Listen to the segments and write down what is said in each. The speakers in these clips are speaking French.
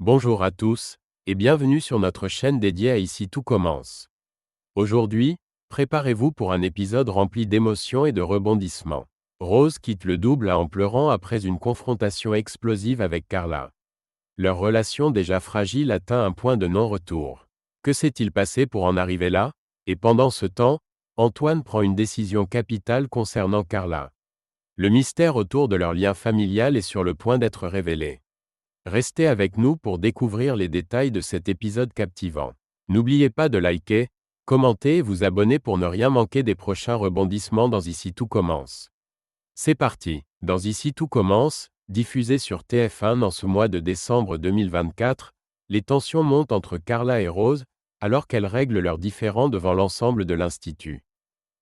Bonjour à tous, et bienvenue sur notre chaîne dédiée à Ici tout commence. Aujourd'hui, préparez-vous pour un épisode rempli d'émotions et de rebondissements. Rose quitte le double en pleurant après une confrontation explosive avec Carla. Leur relation déjà fragile atteint un point de non-retour. Que s'est-il passé pour en arriver là? Et pendant ce temps, Antoine prend une décision capitale concernant Carla. Le mystère autour de leur lien familial est sur le point d'être révélé. Restez avec nous pour découvrir les détails de cet épisode captivant. N'oubliez pas de liker, commenter et vous abonner pour ne rien manquer des prochains rebondissements dans Ici tout commence. C'est parti. Dans Ici tout commence, diffusé sur TF1 dans ce mois de décembre 2024, les tensions montent entre Carla et Rose, alors qu'elles règlent leurs différends devant l'ensemble de l'Institut.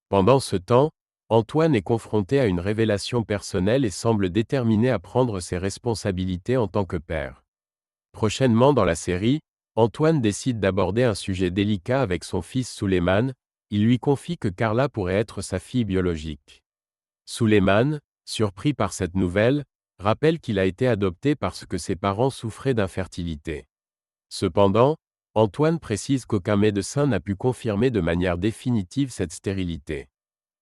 Pendant ce temps, Antoine est confronté à une révélation personnelle et semble déterminé à prendre ses responsabilités en tant que père. Prochainement dans la série, Antoine décide d'aborder un sujet délicat avec son fils Souleymane. Il lui confie que Carla pourrait être sa fille biologique. Souleymane, surpris par cette nouvelle, rappelle qu'il a été adopté parce que ses parents souffraient d'infertilité. Cependant, Antoine précise qu'aucun médecin n'a pu confirmer de manière définitive cette stérilité.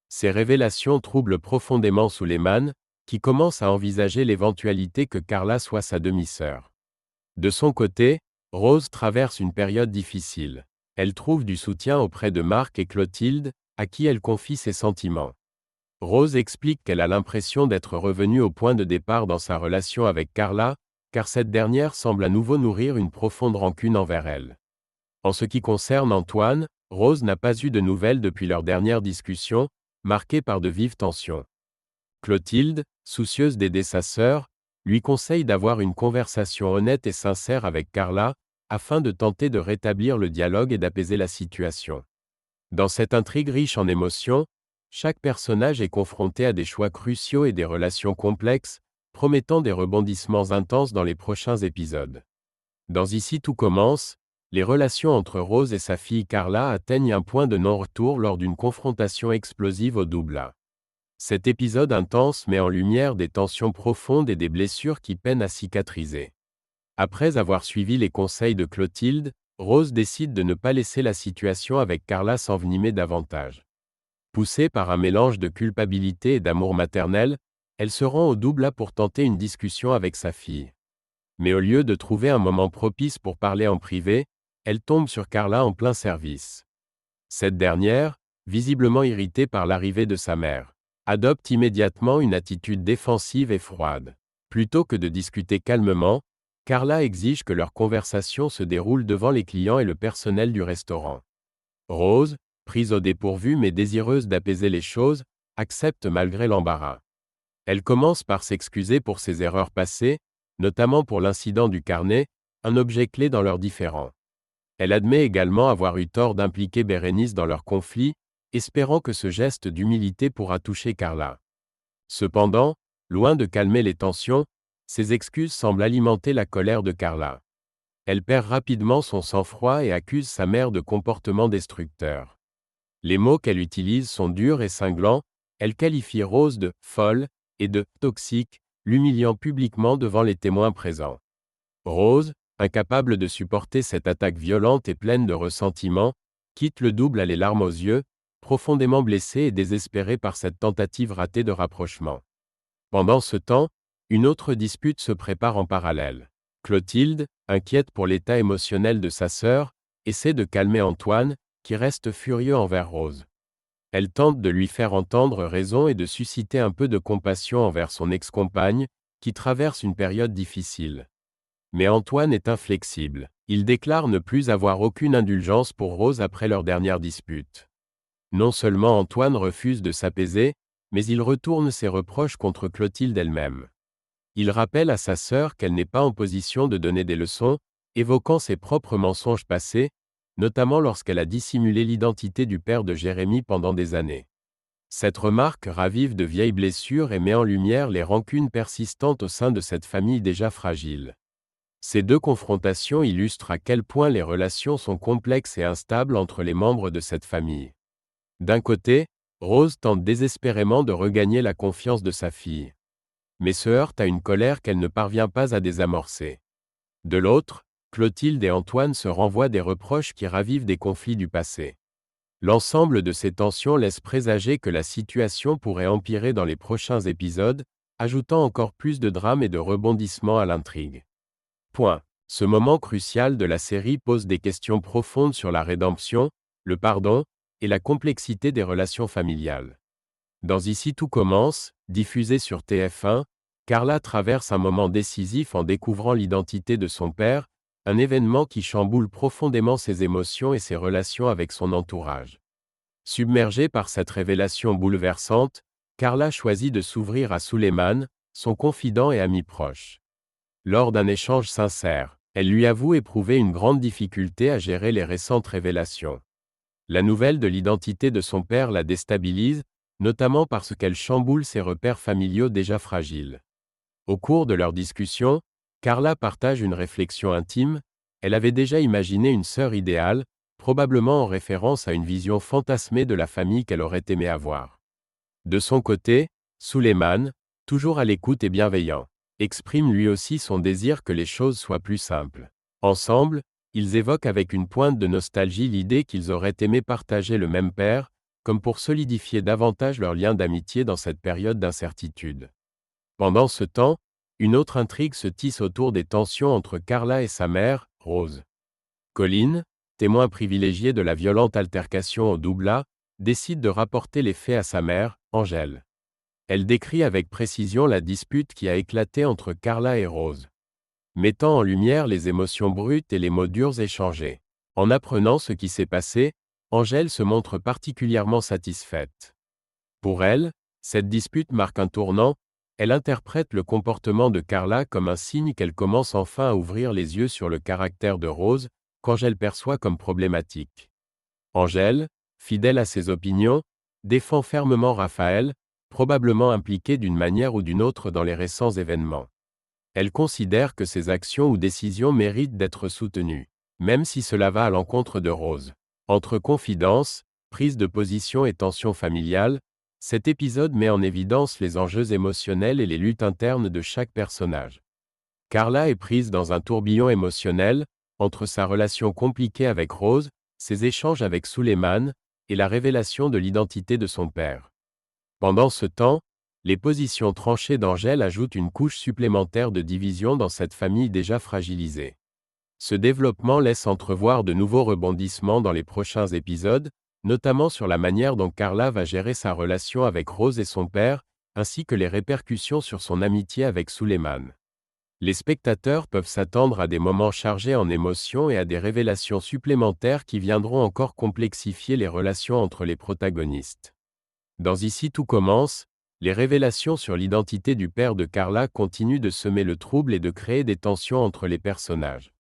Ces révélations troublent profondément Souleymane, qui commence à envisager l'éventualité que Carla soit sa demi-sœur. De son côté, Rose traverse une période difficile. Elle trouve du soutien auprès de Marc et Clotilde, à qui elle confie ses sentiments. Rose explique qu'elle a l'impression d'être revenue au point de départ dans sa relation avec Carla, car cette dernière semble à nouveau nourrir une profonde rancune envers elle. En ce qui concerne Antoine, Rose n'a pas eu de nouvelles depuis leur dernière discussion, marquée par de vives tensions. Clotilde, soucieuse d'aider sa sœur, lui conseille d'avoir une conversation honnête et sincère avec Carla, afin de tenter de rétablir le dialogue et d'apaiser la situation. Dans cette intrigue riche en émotions, chaque personnage est confronté à des choix cruciaux et des relations complexes, promettant des rebondissements intenses dans les prochains épisodes. Dans Ici tout commence, les relations entre Rose et sa fille Carla atteignent un point de non-retour lors d'une confrontation explosive au double A. Cet épisode intense met en lumière des tensions profondes et des blessures qui peinent à cicatriser. Après avoir suivi les conseils de Clotilde, Rose décide de ne pas laisser la situation avec Carla s'envenimer davantage. Poussée par un mélange de culpabilité et d'amour maternel, elle se rend au double A pour tenter une discussion avec sa fille. Mais au lieu de trouver un moment propice pour parler en privé, elle tombe sur Carla en plein service. Cette dernière, visiblement irritée par l'arrivée de sa mère, adopte immédiatement une attitude défensive et froide. Plutôt que de discuter calmement, Carla exige que leur conversation se déroule devant les clients et le personnel du restaurant. Rose, prise au dépourvu mais désireuse d'apaiser les choses, accepte malgré l'embarras. Elle commence par s'excuser pour ses erreurs passées, notamment pour l'incident du carnet, un objet clé dans leurs différends. Elle admet également avoir eu tort d'impliquer Bérénice dans leur conflit, espérant que ce geste d'humilité pourra toucher Carla. Cependant, loin de calmer les tensions, ces excuses semblent alimenter la colère de Carla. Elle perd rapidement son sang-froid et accuse sa mère de comportements destructeurs. Les mots qu'elle utilise sont durs et cinglants, elle qualifie Rose de « folle » et de « toxique », l'humiliant publiquement devant les témoins présents. Rose, incapable de supporter cette attaque violente et pleine de ressentiment, quitte le double à les larmes aux yeux, profondément blessée et désespérée par cette tentative ratée de rapprochement. Pendant ce temps, une autre dispute se prépare en parallèle. Clotilde, inquiète pour l'état émotionnel de sa sœur, essaie de calmer Antoine, qui reste furieux envers Rose. Elle tente de lui faire entendre raison et de susciter un peu de compassion envers son ex-compagne, qui traverse une période difficile. Mais Antoine est inflexible. Il déclare ne plus avoir aucune indulgence pour Rose après leur dernière dispute. Non seulement Antoine refuse de s'apaiser, mais il retourne ses reproches contre Clotilde elle-même. Il rappelle à sa sœur qu'elle n'est pas en position de donner des leçons, évoquant ses propres mensonges passés, notamment lorsqu'elle a dissimulé l'identité du père de Jérémie pendant des années. Cette remarque ravive de vieilles blessures et met en lumière les rancunes persistantes au sein de cette famille déjà fragile. Ces deux confrontations illustrent à quel point les relations sont complexes et instables entre les membres de cette famille. D'un côté, Rose tente désespérément de regagner la confiance de sa fille, mais se heurte à une colère qu'elle ne parvient pas à désamorcer. De l'autre, Clotilde et Antoine se renvoient des reproches qui ravivent des conflits du passé. L'ensemble de ces tensions laisse présager que la situation pourrait empirer dans les prochains épisodes, ajoutant encore plus de drame et de rebondissements à l'intrigue. Point. Ce moment crucial de la série pose des questions profondes sur la rédemption, le pardon, et la complexité des relations familiales. Dans Ici tout commence, diffusé sur TF1, Carla traverse un moment décisif en découvrant l'identité de son père, un événement qui chamboule profondément ses émotions et ses relations avec son entourage. Submergée par cette révélation bouleversante, Carla choisit de s'ouvrir à Suleiman, son confident et ami proche. Lors d'un échange sincère, elle lui avoue éprouver une grande difficulté à gérer les récentes révélations. La nouvelle de l'identité de son père la déstabilise, notamment parce qu'elle chamboule ses repères familiaux déjà fragiles. Au cours de leur discussion, Carla partage une réflexion intime. Elle avait déjà imaginé une sœur idéale, probablement en référence à une vision fantasmée de la famille qu'elle aurait aimé avoir. De son côté, Suleiman, toujours à l'écoute et bienveillant, exprime lui aussi son désir que les choses soient plus simples. Ensemble, ils évoquent avec une pointe de nostalgie l'idée qu'ils auraient aimé partager le même père, comme pour solidifier davantage leur lien d'amitié dans cette période d'incertitude. Pendant ce temps, une autre intrigue se tisse autour des tensions entre Carla et sa mère, Rose. Colline, témoin privilégié de la violente altercation au Doubla, décide de rapporter les faits à sa mère, Angèle. Elle décrit avec précision la dispute qui a éclaté entre Carla et Rose, mettant en lumière les émotions brutes et les mots durs échangés. En apprenant ce qui s'est passé, Angèle se montre particulièrement satisfaite. Pour elle, cette dispute marque un tournant. Elle interprète le comportement de Carla comme un signe qu'elle commence enfin à ouvrir les yeux sur le caractère de Rose, qu'Angèle perçoit comme problématique. Angèle, fidèle à ses opinions, défend fermement Raphaël, probablement impliqué d'une manière ou d'une autre dans les récents événements. Elle considère que ses actions ou décisions méritent d'être soutenues, même si cela va à l'encontre de Rose. Entre confidence, prise de position et tension familiale, cet épisode met en évidence les enjeux émotionnels et les luttes internes de chaque personnage. Carla est prise dans un tourbillon émotionnel, entre sa relation compliquée avec Rose, ses échanges avec Suleiman, et la révélation de l'identité de son père. Pendant ce temps, les positions tranchées d'Angèle ajoutent une couche supplémentaire de division dans cette famille déjà fragilisée. Ce développement laisse entrevoir de nouveaux rebondissements dans les prochains épisodes, notamment sur la manière dont Carla va gérer sa relation avec Rose et son père, ainsi que les répercussions sur son amitié avec Suleiman. Les spectateurs peuvent s'attendre à des moments chargés en émotions et à des révélations supplémentaires qui viendront encore complexifier les relations entre les protagonistes. Dans Ici tout commence, les révélations sur l'identité du père de Carla continuent de semer le trouble et de créer des tensions entre les personnages.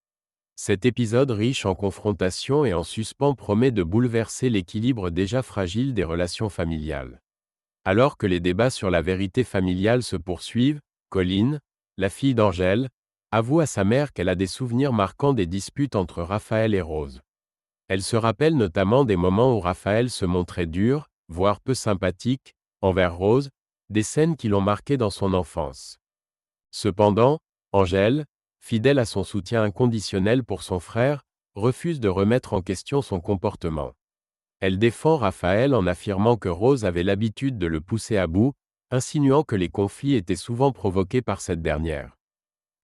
Cet épisode riche en confrontations et en suspens promet de bouleverser l'équilibre déjà fragile des relations familiales. Alors que les débats sur la vérité familiale se poursuivent, Colline, la fille d'Angèle, avoue à sa mère qu'elle a des souvenirs marquants des disputes entre Raphaël et Rose. Elle se rappelle notamment des moments où Raphaël se montrait dur, voire peu sympathique, envers Rose, des scènes qui l'ont marquée dans son enfance. Cependant, Angèle, fidèle à son soutien inconditionnel pour son frère, refuse de remettre en question son comportement. Elle défend Raphaël en affirmant que Rose avait l'habitude de le pousser à bout, insinuant que les conflits étaient souvent provoqués par cette dernière.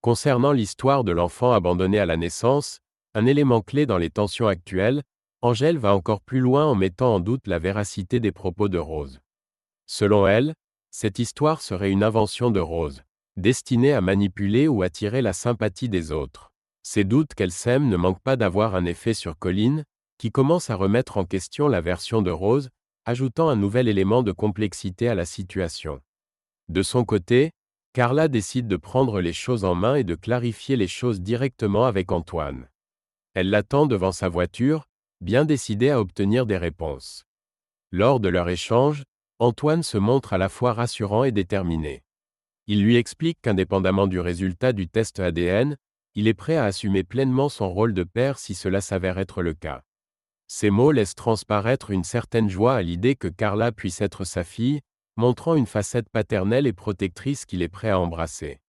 Concernant l'histoire de l'enfant abandonné à la naissance, un élément clé dans les tensions actuelles, Angèle va encore plus loin en mettant en doute la véracité des propos de Rose. Selon elle, cette histoire serait une invention de Rose, destinée à manipuler ou attirer la sympathie des autres. Ces doutes qu'elle sème ne manquent pas d'avoir un effet sur Colline, qui commence à remettre en question la version de Rose, ajoutant un nouvel élément de complexité à la situation. De son côté, Carla décide de prendre les choses en main et de clarifier les choses directement avec Antoine. Elle l'attend devant sa voiture, bien décidée à obtenir des réponses. Lors de leur échange, Antoine se montre à la fois rassurant et déterminé. Il lui explique qu'indépendamment du résultat du test ADN, il est prêt à assumer pleinement son rôle de père si cela s'avère être le cas. Ces mots laissent transparaître une certaine joie à l'idée que Carla puisse être sa fille, montrant une facette paternelle et protectrice qu'il est prêt à embrasser.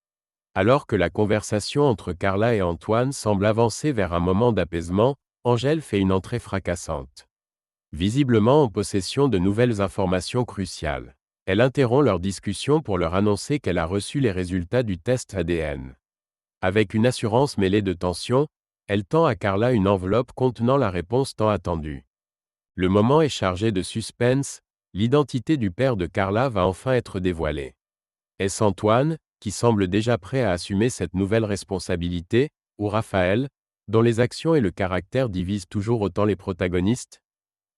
Alors que la conversation entre Carla et Antoine semble avancer vers un moment d'apaisement, Angèle fait une entrée fracassante. Visiblement en possession de nouvelles informations cruciales. Elle interrompt leur discussion pour leur annoncer qu'elle a reçu les résultats du test ADN. Avec une assurance mêlée de tension, elle tend à Carla une enveloppe contenant la réponse tant attendue. Le moment est chargé de suspense, l'identité du père de Carla va enfin être dévoilée. Est-ce Antoine, qui semble déjà prêt à assumer cette nouvelle responsabilité, ou Raphaël, dont les actions et le caractère divisent toujours autant les protagonistes?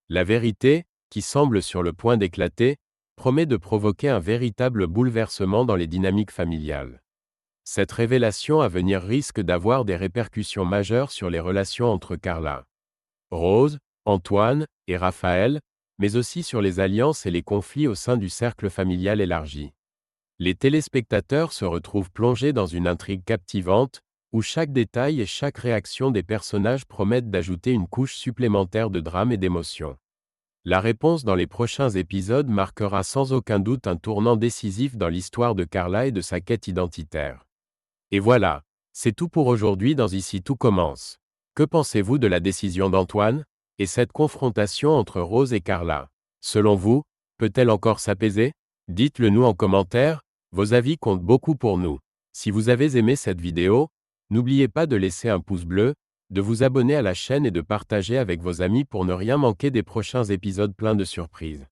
La vérité, qui semble sur le point d'éclater, promet de provoquer un véritable bouleversement dans les dynamiques familiales. Cette révélation à venir risque d'avoir des répercussions majeures sur les relations entre Carla, Rose, Antoine et Raphaël, mais aussi sur les alliances et les conflits au sein du cercle familial élargi. Les téléspectateurs se retrouvent plongés dans une intrigue captivante, où chaque détail et chaque réaction des personnages promettent d'ajouter une couche supplémentaire de drame et d'émotion. La réponse dans les prochains épisodes marquera sans aucun doute un tournant décisif dans l'histoire de Carla et de sa quête identitaire. Et voilà, c'est tout pour aujourd'hui dans Ici tout commence. Que pensez-vous de la décision d'Antoine, et cette confrontation entre Rose et Carla? Selon vous, peut-elle encore s'apaiser? Dites-le nous en commentaire, vos avis comptent beaucoup pour nous. Si vous avez aimé cette vidéo, n'oubliez pas de laisser un pouce bleu, de vous abonner à la chaîne et de partager avec vos amis pour ne rien manquer des prochains épisodes pleins de surprises.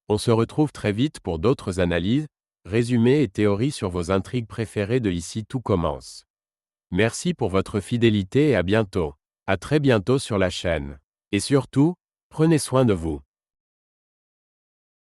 On se retrouve très vite pour d'autres analyses, résumés et théories sur vos intrigues préférées de Ici tout commence. Merci pour votre fidélité et à bientôt. À très bientôt sur la chaîne. Et surtout, prenez soin de vous.